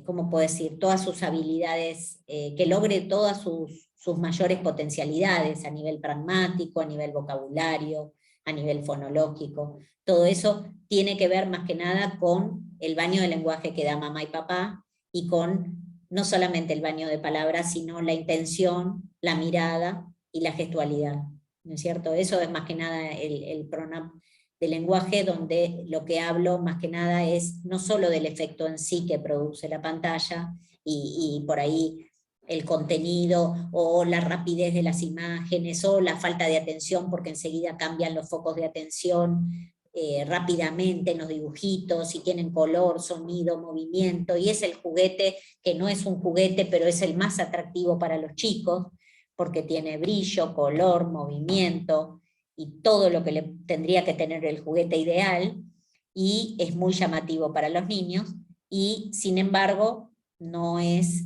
¿cómo puedo decir?, todas sus habilidades, que logre todas sus mayores potencialidades a nivel pragmático, a nivel vocabulario, a nivel fonológico. Todo eso tiene que ver más que nada con el baño de lenguaje que da mamá y papá, y con no solamente el baño de palabras, sino la intención, la mirada y la gestualidad, ¿no es cierto? Eso es más que nada el PRONAP de lenguaje, donde lo que hablo más que nada es no solo del efecto en sí que produce la pantalla, y por ahí el contenido, o la rapidez de las imágenes, o la falta de atención, porque enseguida cambian los focos de atención, rápidamente en los dibujitos, si tienen color, sonido, movimiento, y es el juguete que no es un juguete, pero es el más atractivo para los chicos, porque tiene brillo, color, movimiento, y todo lo que le tendría que tener el juguete ideal, y es muy llamativo para los niños, y sin embargo no es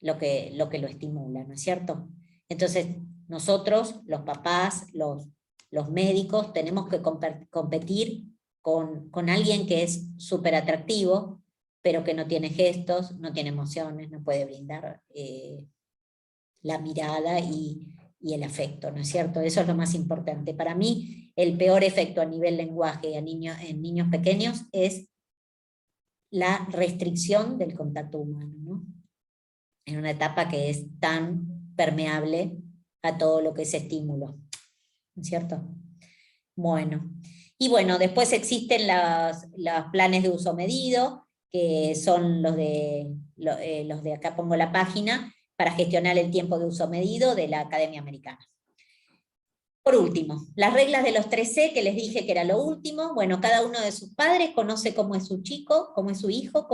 lo que lo estimula, ¿no es cierto? Entonces nosotros, los papás, los médicos, tenemos que competir con alguien que es súper atractivo, pero que no tiene gestos, no tiene emociones, no puede brindar la mirada y el afecto, ¿no es cierto? Eso es lo más importante. Para mí, el peor efecto a nivel lenguaje en niños pequeños es la restricción del contacto humano, ¿no? En una etapa que es tan permeable a todo lo que es estímulo, ¿no es cierto? Bueno, y bueno, después existen los planes de uso medido, que son los de acá pongo la página, para gestionar el tiempo de uso medido de la Academia Americana. Por último, las reglas de los 3C, que les dije que era lo último. Bueno, cada uno de sus padres conoce cómo es su chico, cómo es su hijo,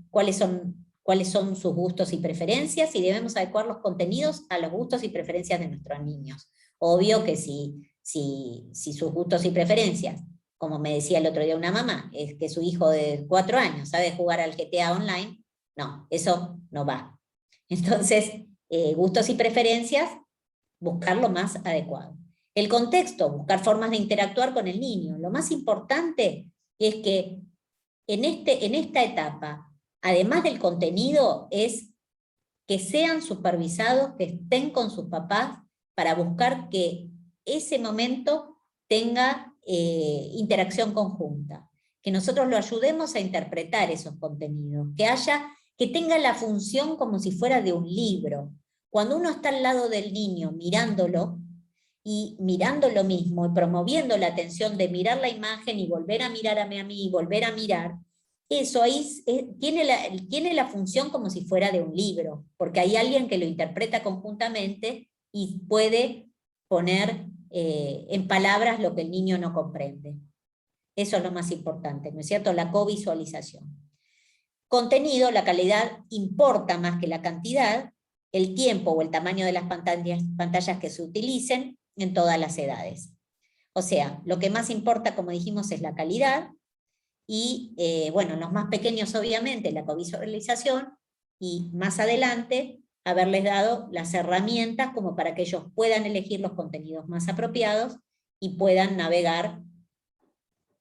cuáles son sus gustos y preferencias, y debemos adecuar los contenidos a los gustos y preferencias de nuestros niños. Obvio que si sus gustos y preferencias, como me decía el otro día una mamá, es que su hijo de 4 años sabe jugar al GTA online, no, eso no va. Entonces, gustos y preferencias, buscar lo más adecuado. El contexto, buscar formas de interactuar con el niño. Lo más importante es que en esta etapa, además del contenido, es que sean supervisados, que estén con sus papás, para buscar que ese momento tenga interacción conjunta, que nosotros lo ayudemos a interpretar esos contenidos, que tenga la función como si fuera de un libro. Cuando uno está al lado del niño mirándolo, y mirando lo mismo, y promoviendo la atención de mirar la imagen y volver a mirarme a mí y volver a mirar, eso ahí tiene la función como si fuera de un libro, porque hay alguien que lo interpreta conjuntamente y puede poner en palabras lo que el niño no comprende. Eso es lo más importante, ¿no es cierto? La covisualización. Contenido, la calidad importa más que la cantidad, el tiempo o el tamaño de las pantallas que se utilicen en todas las edades. O sea, lo que más importa, como dijimos, es la calidad, y bueno, los más pequeños obviamente la covisualización, y más adelante haberles dado las herramientas como para que ellos puedan elegir los contenidos más apropiados y puedan navegar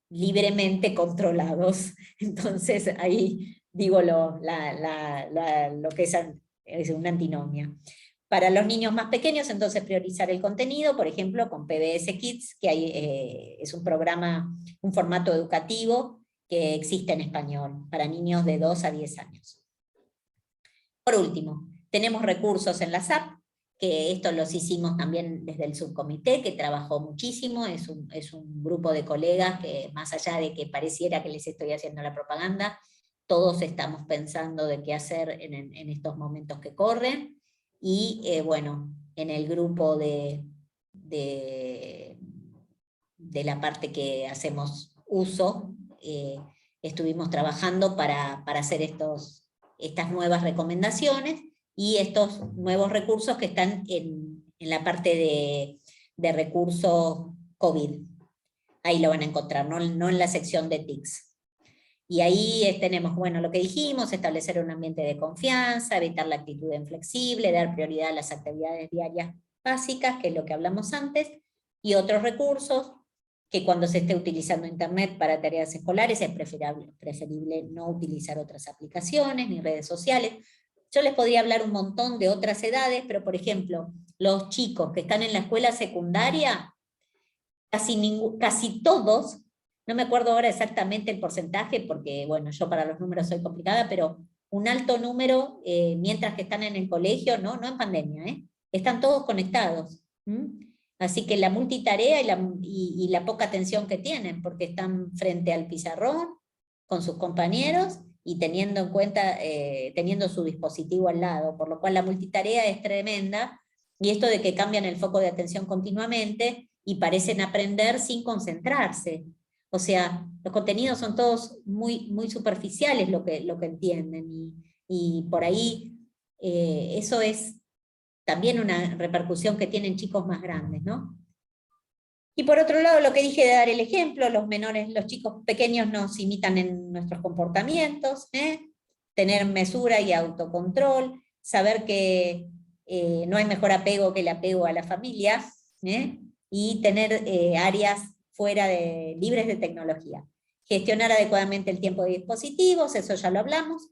libremente controlados. Entonces ahí digo lo que es una antinomia. Para los niños más pequeños, entonces priorizar el contenido, por ejemplo, con PBS Kids, que es un programa, un formato educativo que existe en español, para niños de 2 a 10 años. Por último, tenemos recursos en la SAP, que esto los hicimos también desde el subcomité, que trabajó muchísimo, es un grupo de colegas que, más allá de que pareciera que les estoy haciendo la propaganda, todos estamos pensando de qué hacer en estos momentos que corren, y bueno, en el grupo de la parte que hacemos uso, estuvimos trabajando para hacer estas nuevas recomendaciones, y estos nuevos recursos que están en la parte de recursos COVID. Ahí lo van a encontrar, no en la sección de TICS. Y ahí tenemos, bueno, lo que dijimos, establecer un ambiente de confianza, evitar la actitud inflexible, dar prioridad a las actividades diarias básicas, que es lo que hablamos antes, y otros recursos, que cuando se esté utilizando Internet para tareas escolares es preferible no utilizar otras aplicaciones ni redes sociales. Yo les podría hablar un montón de otras edades, pero por ejemplo, los chicos que están en la escuela secundaria, casi todos, no me acuerdo ahora exactamente el porcentaje, porque bueno, yo para los números soy complicada, pero un alto número, mientras que están en el colegio, no en pandemia, están todos conectados. Así que la multitarea y la poca atención que tienen, porque están frente al pizarrón, con sus compañeros, y teniendo en cuenta, teniendo su dispositivo al lado, por lo cual la multitarea es tremenda, y esto de que cambian el foco de atención continuamente, y parecen aprender sin concentrarse. O sea, los contenidos son todos muy, muy superficiales lo que entienden, y por ahí eso es también una repercusión que tienen chicos más grandes, ¿no? Y por otro lado, lo que dije de dar el ejemplo, los menores, los chicos pequeños nos imitan en nuestros comportamientos, tener mesura y autocontrol, saber que no hay mejor apego que el apego a la familia, y tener áreas libres de tecnología. Gestionar adecuadamente el tiempo de dispositivos, eso ya lo hablamos,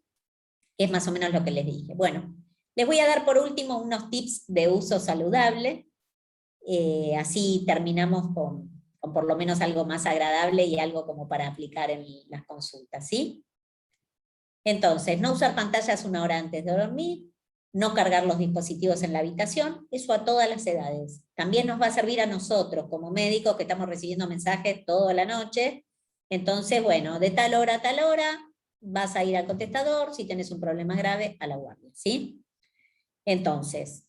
que es más o menos lo que les dije. Bueno, les voy a dar por último unos tips de uso saludable. Así terminamos con por lo menos algo más agradable y algo como para aplicar en las consultas, ¿sí? Entonces, no usar pantallas 1 hora antes de dormir, no cargar los dispositivos en la habitación, eso a todas las edades. También nos va a servir a nosotros como médicos que estamos recibiendo mensajes toda la noche. Entonces, bueno, de tal hora a tal hora vas a ir al contestador, si tienes un problema grave, a la guardia, ¿sí? Entonces,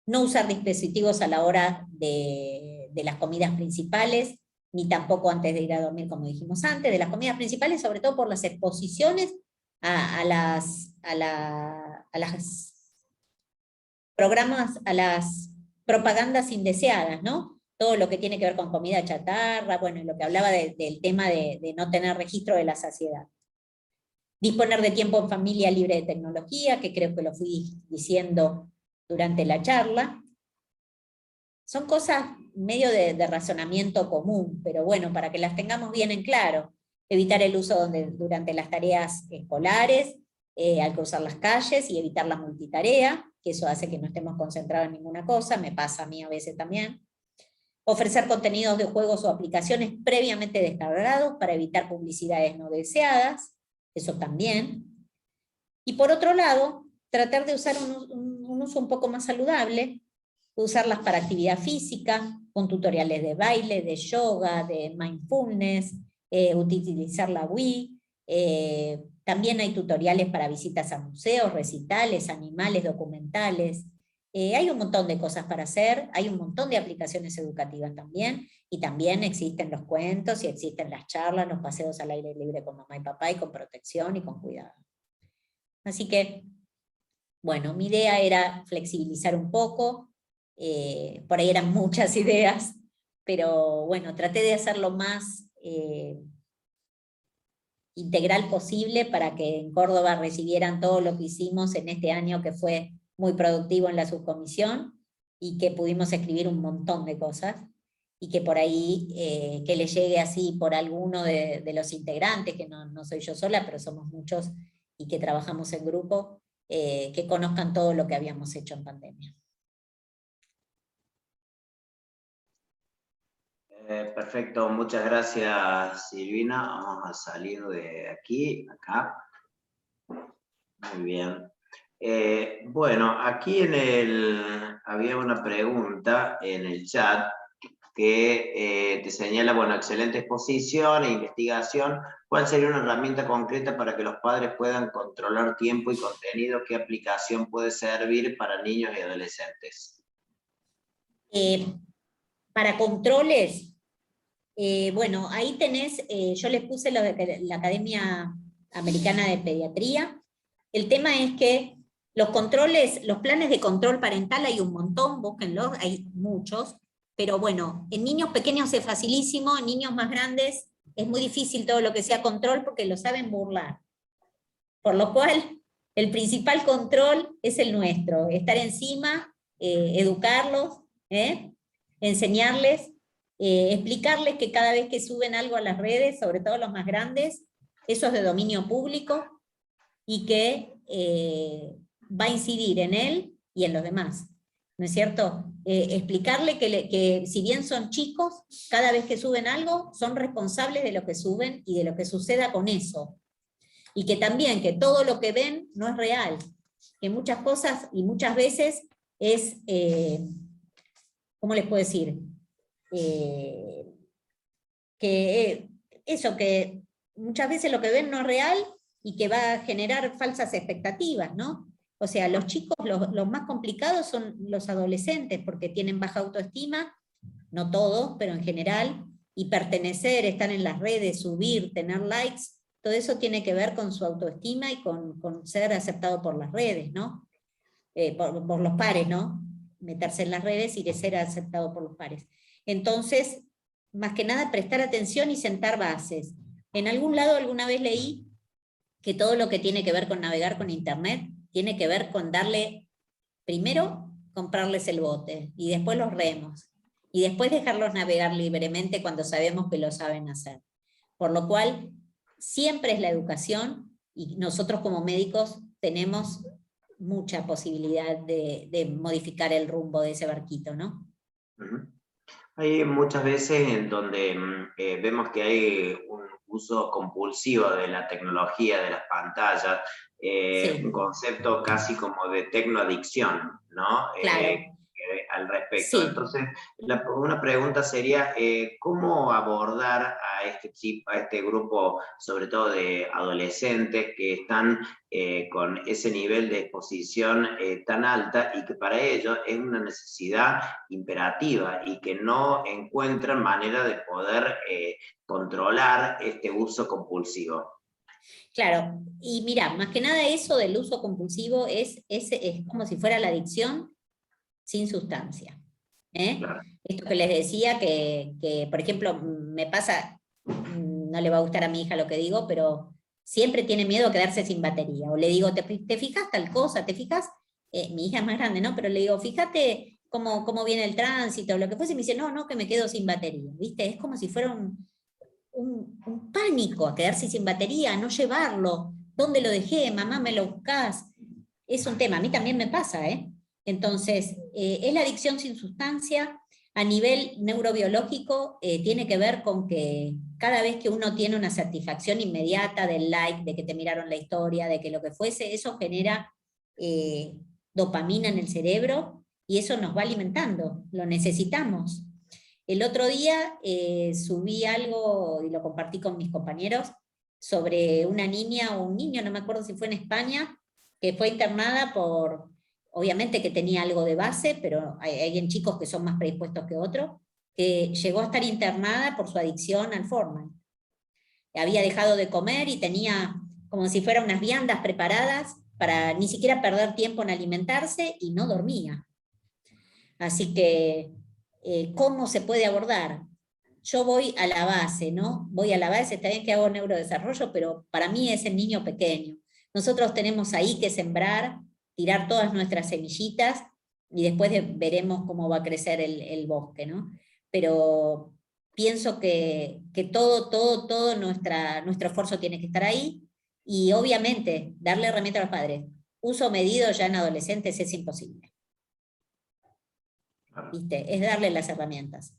no usar dispositivos a la hora de las comidas principales, ni tampoco antes de ir a dormir, como dijimos antes, de las comidas principales, sobre todo por las exposiciones a las programas, a las propagandas indeseadas, ¿no? Todo lo que tiene que ver con comida chatarra, bueno, lo que hablaba del tema de no tener registro de la saciedad. Disponer de tiempo en familia libre de tecnología, que creo que lo fui diciendo durante la charla. Son cosas medio de razonamiento común, pero bueno, para que las tengamos bien en claro. Evitar el uso durante las tareas escolares, al cruzar las calles, y evitar la multitarea, que eso hace que no estemos concentrados en ninguna cosa, me pasa a mí a veces también. Ofrecer contenidos de juegos o aplicaciones previamente descargados para evitar publicidades no deseadas, eso también. Y por otro lado, tratar de usar un uso un poco más saludable, usarlas para actividad física, con tutoriales de baile, de yoga, de mindfulness, utilizar la Wii. También hay tutoriales para visitas a museos, recitales, animales, documentales. Hay un montón de cosas para hacer, hay un montón de aplicaciones educativas también, y también existen los cuentos, y existen las charlas, los paseos al aire libre con mamá y papá, y con protección y con cuidado. Así que, bueno, mi idea era flexibilizar un poco, por ahí eran muchas ideas, pero bueno, traté de hacerlo más integral posible para que en Córdoba recibieran todo lo que hicimos en este año, que fue muy productivo en la subcomisión, y que pudimos escribir un montón de cosas, y que por ahí, que le llegue así por alguno de los integrantes, que no soy yo sola, pero somos muchos y que trabajamos en grupo, que conozcan todo lo que habíamos hecho en pandemia. Perfecto, muchas gracias, Silvina. Vamos a salir de aquí, acá. Muy bien. Bueno, aquí había una pregunta en el chat que te señala, bueno, excelente exposición e investigación. ¿Cuál sería una herramienta concreta para que los padres puedan controlar tiempo y contenido? ¿Qué aplicación puede servir para niños y adolescentes? Para controles, bueno, ahí tenés, yo les puse la Academia Americana de Pediatría. El tema es que los controles, los planes de control parental hay un montón, búsquenlos, hay muchos, pero bueno, en niños pequeños es facilísimo, en niños más grandes es muy difícil todo lo que sea control porque lo saben burlar. Por lo cual, el principal control es el nuestro, estar encima, educarlos, enseñarles, explicarles que cada vez que suben algo a las redes, sobre todo los más grandes, eso es de dominio público, y que va a incidir en él y en los demás, ¿no es cierto? Explicarle que si bien son chicos, cada vez que suben algo, son responsables de lo que suben y de lo que suceda con eso. Y que también, que todo lo que ven no es real, que muchas cosas y muchas veces es, ¿cómo les puedo decir? Que muchas veces lo que ven no es real, y que va a generar falsas expectativas, ¿no? O sea, los chicos, los más complicados son los adolescentes, porque tienen baja autoestima, no todos, pero en general, y pertenecer, estar en las redes, subir, tener likes, todo eso tiene que ver con su autoestima y con ser aceptado por las redes, ¿no? Por los pares, ¿no? Meterse en las redes y de ser aceptado por los pares. Entonces, más que nada, prestar atención y sentar bases. En algún lado alguna vez leí que todo lo que tiene que ver con navegar con internet tiene que ver con darle, primero, comprarles el bote, y después los remos, y después dejarlos navegar libremente cuando sabemos que lo saben hacer. Por lo cual, siempre es la educación, y nosotros como médicos tenemos mucha posibilidad de modificar el rumbo de ese barquito, ¿no? Hay muchas veces en donde vemos que hay un uso compulsivo de la tecnología, de las pantallas, Sí, un concepto casi como de tecnoadicción, ¿no? claro, Al respecto. sí. Entonces, una pregunta sería, ¿cómo abordar a este grupo, sobre todo de adolescentes que están con ese nivel de exposición tan alta y que para ellos es una necesidad imperativa y que no encuentran manera de poder controlar este uso compulsivo? Claro, y mira, más que nada eso del uso compulsivo es como si fuera la adicción sin sustancia. ¿Eh? Claro. Esto que les decía, por ejemplo, me pasa, no le va a gustar a mi hija lo que digo, pero siempre tiene miedo a quedarse sin batería. O le digo, ¿te fijas tal cosa? ¿Te fijas? Mi hija es más grande, ¿no? Pero le digo, fíjate cómo viene el tránsito, lo que fuese, y me dice, no, que me quedo sin batería. ¿Viste? Es como si fuera un pánico a quedarse sin batería, a no llevarlo. ¿Dónde lo dejé? Mamá, ¿me lo buscás? Es un tema, a mí también me pasa, ¿eh? Entonces, es la adicción sin sustancia. A nivel neurobiológico, tiene que ver con que cada vez que uno tiene una satisfacción inmediata del like, de que te miraron la historia, de que lo que fuese, eso genera dopamina en el cerebro y eso nos va alimentando, lo necesitamos. El otro día subí algo y lo compartí con mis compañeros sobre una niña o un niño, no me acuerdo si fue en España, que fue internada por, obviamente que tenía algo de base, pero hay en chicos que son más predispuestos que otros, que llegó a estar internada por su adicción al Fortnite. Había dejado de comer y tenía como si fueran unas viandas preparadas para ni siquiera perder tiempo en alimentarse y no dormía. Así que, ¿cómo se puede abordar? Yo voy a la base, ¿no? Voy a la base, está bien que hago neurodesarrollo, pero para mí es el niño pequeño. Nosotros tenemos ahí que sembrar, tirar todas nuestras semillitas y después veremos cómo va a crecer el bosque, ¿no? Pero pienso que todo nuestro esfuerzo tiene que estar ahí y obviamente darle herramienta a los padres. Uso medido ya en adolescentes es imposible. ¿Viste? Es darle las herramientas.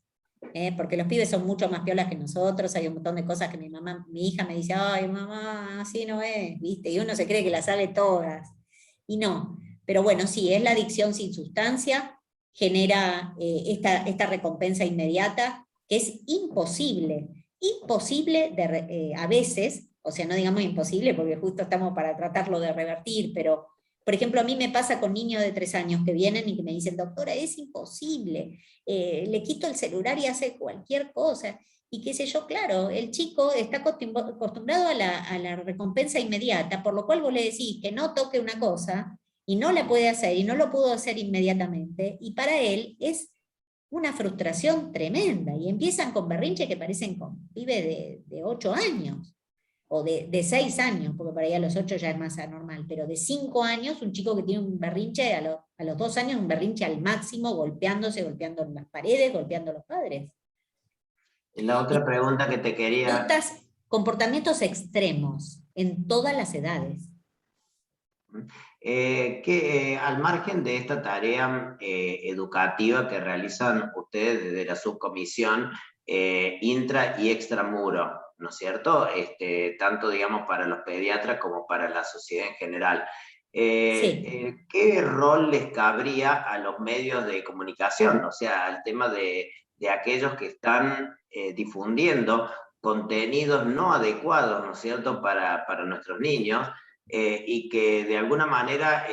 Porque los pibes son mucho más piolas que nosotros, hay un montón de cosas que mi hija me dice, ay mamá, así no es, ¿viste? Y uno se cree que las sabe todas, y no. Pero bueno, sí, es la adicción sin sustancia, genera esta recompensa inmediata, que es imposible a veces, o sea, no digamos imposible, porque justo estamos para tratarlo de revertir, pero por ejemplo, a mí me pasa con niños de 3 años que vienen y que me dicen, doctora, es imposible, le quito el celular y hace cualquier cosa. Y qué sé yo, claro, el chico está acostumbrado a la recompensa inmediata, por lo cual vos le decís que no toque una cosa y no la puede hacer y no lo pudo hacer inmediatamente, y para él es una frustración tremenda. Y empiezan con berrinches que parecen con pibes de 8 años o de 6 años, porque para allá a los 8 ya es más anormal, pero de 5 años, un chico que tiene un berrinche, a los 2 años un berrinche al máximo, golpeando en las paredes, golpeando a los padres. La otra pregunta que te quería... Comportamientos extremos en todas las edades. Al margen de esta tarea educativa que realizan ustedes desde la subcomisión intra y extramuro, ¿no es cierto? Tanto, digamos, para los pediatras como para la sociedad en general. Sí. ¿Qué rol les cabría a los medios de comunicación? O sea, al tema de aquellos que están difundiendo contenidos no adecuados, ¿no es cierto?, para nuestros niños, y que de alguna manera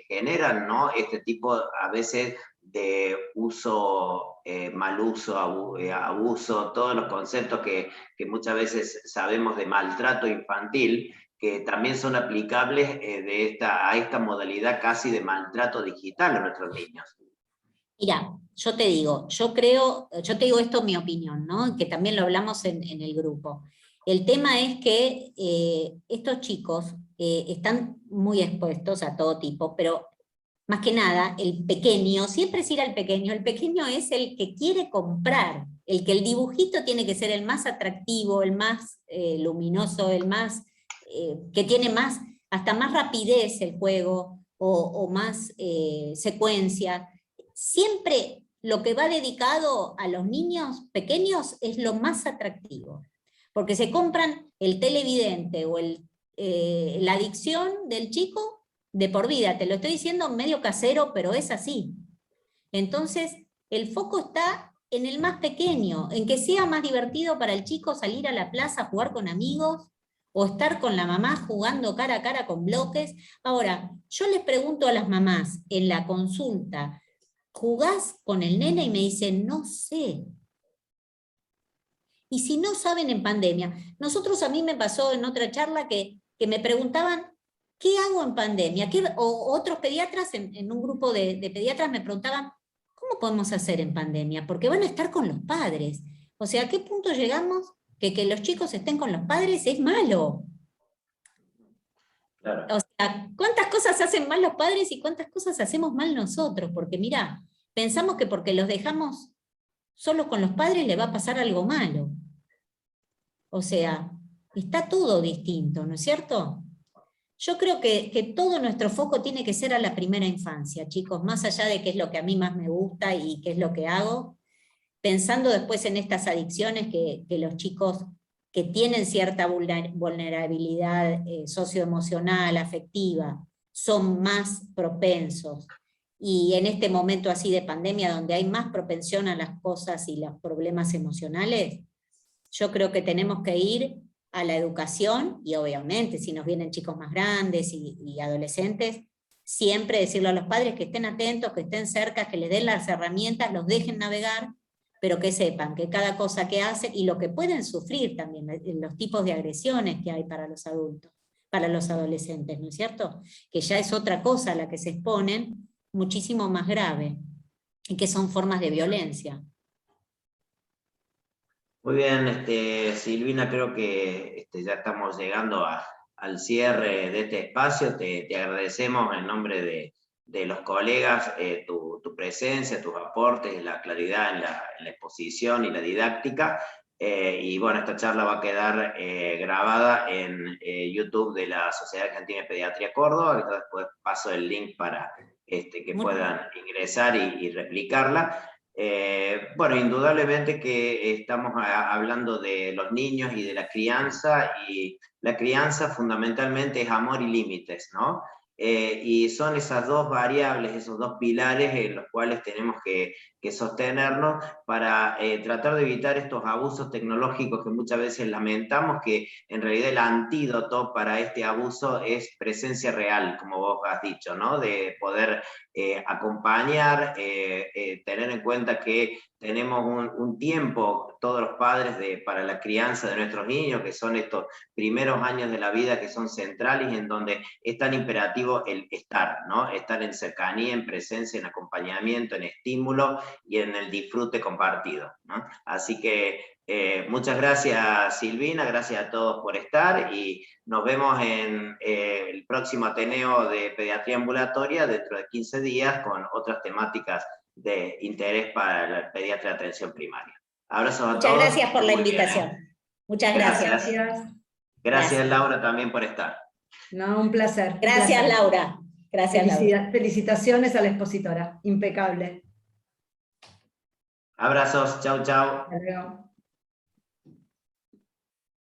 generan, ¿no?, este tipo a veces de uso, mal uso, abuso, todos los conceptos que muchas veces sabemos de maltrato infantil, que también son aplicables a esta modalidad casi de maltrato digital a nuestros niños. Mira, yo te digo, yo te digo esto mi opinión, ¿no?, que también lo hablamos en el grupo. El tema es que estos chicos están muy expuestos a todo tipo, pero más que nada, el pequeño, siempre es ir al pequeño, el pequeño es el que quiere comprar, el que el dibujito tiene que ser el más atractivo, el más luminoso, el más, que tiene más, hasta más rapidez el juego, o más secuencia. Siempre lo que va dedicado a los niños pequeños es lo más atractivo, porque se compran el televidente o la adicción del chico de por vida. Te lo estoy diciendo medio casero, pero es así. Entonces, el foco está en el más pequeño, en que sea más divertido para el chico salir a la plaza a jugar con amigos, o estar con la mamá jugando cara a cara con bloques. Ahora, yo les pregunto a las mamás en la consulta, ¿jugás con el nene? Y me dicen, no sé. Y si no saben en pandemia, a mí me pasó en otra charla que me preguntaban, ¿qué hago en pandemia? O otros pediatras, en un grupo de pediatras me preguntaban, ¿cómo podemos hacer en pandemia? Porque van a estar con los padres. O sea, ¿a qué punto llegamos que los chicos estén con los padres es malo? Claro. O sea, ¿cuántas cosas hacen mal los padres y cuántas cosas hacemos mal nosotros? Porque mirá, pensamos que porque los dejamos solo con los padres le va a pasar algo malo. O sea, está todo distinto, ¿no es cierto? Yo creo que todo nuestro foco tiene que ser a la primera infancia, chicos, más allá de qué es lo que a mí más me gusta y qué es lo que hago, pensando después en estas adicciones que los chicos que tienen cierta vulnerabilidad socioemocional, afectiva, son más propensos. Y en este momento así de pandemia, donde hay más propensión a las cosas y los problemas emocionales, yo creo que tenemos que ir a la educación, y obviamente si nos vienen chicos más grandes y adolescentes, siempre decirle a los padres que estén atentos, que estén cerca, que les den las herramientas, los dejen navegar, pero que sepan que cada cosa que hacen, y lo que pueden sufrir también, los tipos de agresiones que hay para los adultos, para los adolescentes, ¿no es cierto? Que ya es otra cosa a la que se exponen, muchísimo más grave, y que son formas de violencia. Muy bien, Silvina, creo que ya estamos llegando al cierre de este espacio. Te agradecemos en nombre de los colegas tu presencia, tus aportes, la claridad en la exposición y la didáctica. Y bueno, esta charla va a quedar grabada en YouTube de la Sociedad Argentina de Pediatría Córdoba. Después paso el link para que puedan ingresar y replicarla. Bueno, indudablemente que estamos hablando de los niños y de la crianza, y la crianza fundamentalmente es amor y límites, ¿no? Y son esas dos variables, esos dos pilares en los cuales tenemos que sostenernos para tratar de evitar estos abusos tecnológicos que muchas veces lamentamos, que en realidad el antídoto para este abuso es presencia real, como vos has dicho, ¿no? De poder acompañar, tener en cuenta que tenemos un tiempo, todos los padres, para la crianza de nuestros niños, que son estos primeros años de la vida que son centrales, y en donde es tan imperativo el estar, ¿no? Estar en cercanía, en presencia, en acompañamiento, en estímulo y en el disfrute compartido, ¿no? Así que muchas gracias, Silvina, gracias a todos por estar, y nos vemos en el próximo Ateneo de Pediatría Ambulatoria dentro de 15 días con otras temáticas de interés para el pediatra de atención primaria. Abrazos a todos. Muchas gracias por la invitación. Muchas gracias. Gracias, Laura, también por estar. No, un placer. Gracias, un placer. Laura. Gracias, Laura. Felicitaciones a la expositora. Impecable. Abrazos. Chau, chau. Hasta luego.